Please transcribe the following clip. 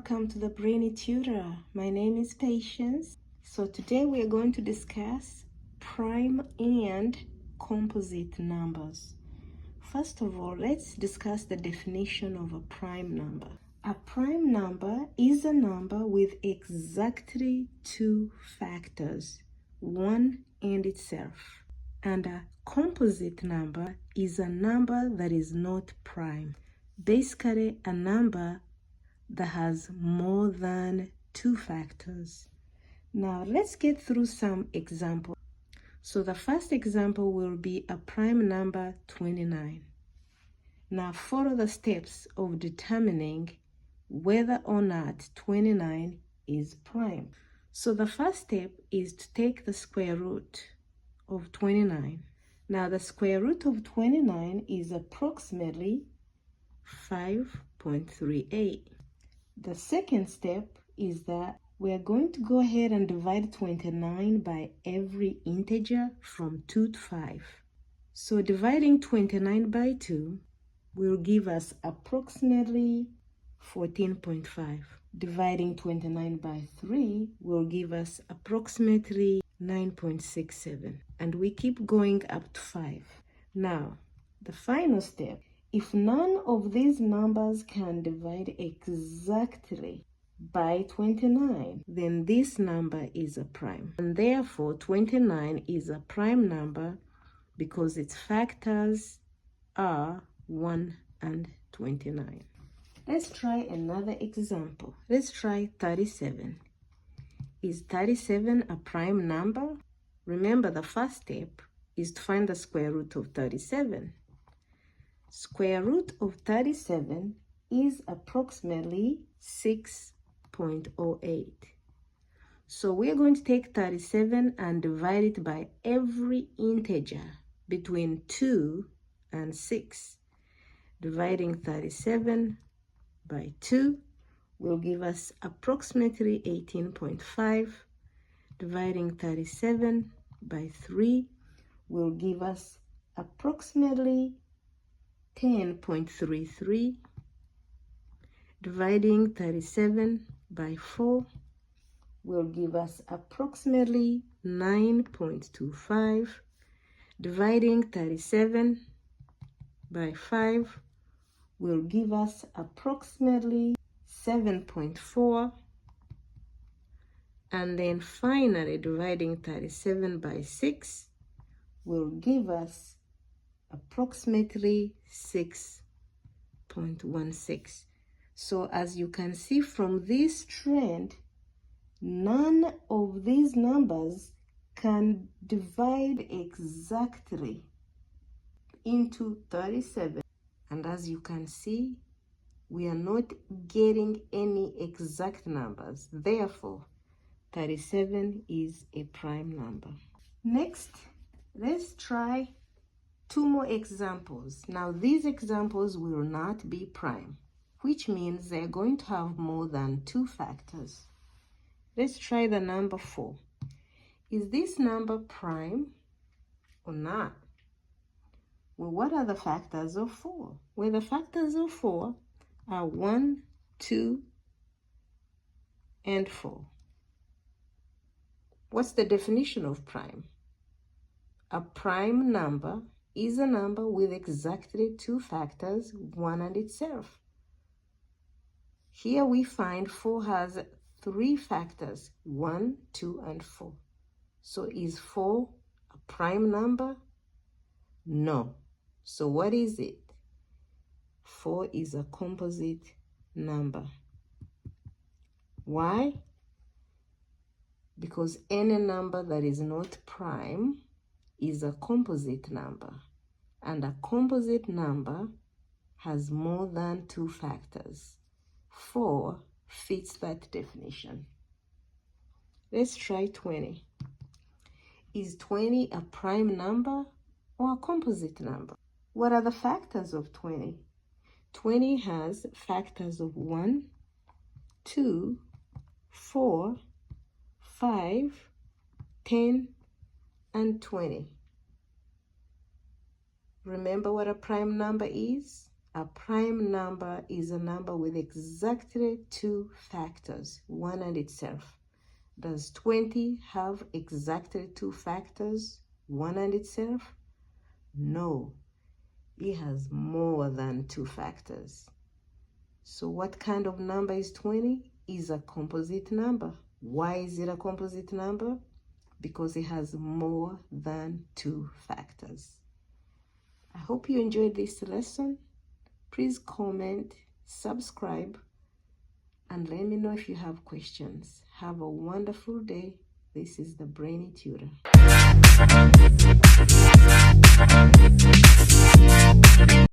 welcome to the Brainy Tutor. My name is Patience. So today we are going to discuss prime and composite numbers. First of all, let's discuss the definition of a prime number. A prime number is a number with exactly two factors, one and itself. And a composite number is a number that is not prime. Basically, a number that has more than two factors. Now let's get through some examples. So the first example will be a prime number 29. Now follow the steps of determining whether or not 29 is prime. So the first step is to take the square root of 29. Now the square root of 29 is approximately 5.38. The second step is that we are going to go ahead and divide 29 by every integer from 2 to 5. So dividing 29 by 2 will give us approximately 14.5. Dividing 29 by 3 will give us approximately 9.67. And we keep going up to 5. Now, the final step. If none of these numbers can divide exactly by 29, then this number is a prime. And therefore, 29 is a prime number because its factors are 1 and 29. Let's try another example. Let's try 37. Is 37 a prime number? Remember, the first step is to find the square root of 37. Square root of 37 is approximately 6.08. So we're going to take 37 and divide it by every integer between 2 and 6. Dividing 37 by 2 will give us approximately 18.5. Dividing 37 by 3 will give us approximately 10.33. Dividing 37 by 4 will give us approximately 9.25. Dividing 37 by 5 will give us approximately 7.4. And then finally, dividing 37 by 6 will give us approximately 6.16. So as you can see from this trend, none of these numbers can divide exactly into 37. And as you can see, we are not getting any exact numbers. Therefore, 37 is a prime number. Next, let's try 2 more examples. Now these examples will not be prime, which means they're going to have more than 2 factors. Let's try the number 4. Is this number prime or not? Well, what are the factors of 4? Well, the factors of 4 are 1, 2, and 4. What's the definition of prime? A prime number is a number with exactly 2 factors, 1 and itself. Here we find 4 has 3 factors, 1, 2, and 4. So is 4 a prime number? No. So what is it? 4 is a composite number. Why? Because any number that is not prime is a composite number, and a composite number has more than 2 factors. 4 fits that definition. Let's try 20. Is 20 a prime number or a composite number? What are the factors of 20? 20 has factors of 1, 2, 4, 5, 10, and 20. Remember what a prime number is? A prime number is a number with exactly two factors, 1 and itself. Does 20 have exactly two factors, 1 and itself? No, it has more than two factors. So what kind of number is 20? Is a composite number. Why is it a composite number? Because it has more than two factors. I hope you enjoyed this lesson. Please comment, subscribe, and let me know if you have questions. Have a wonderful day. This is the Brainy Tutor.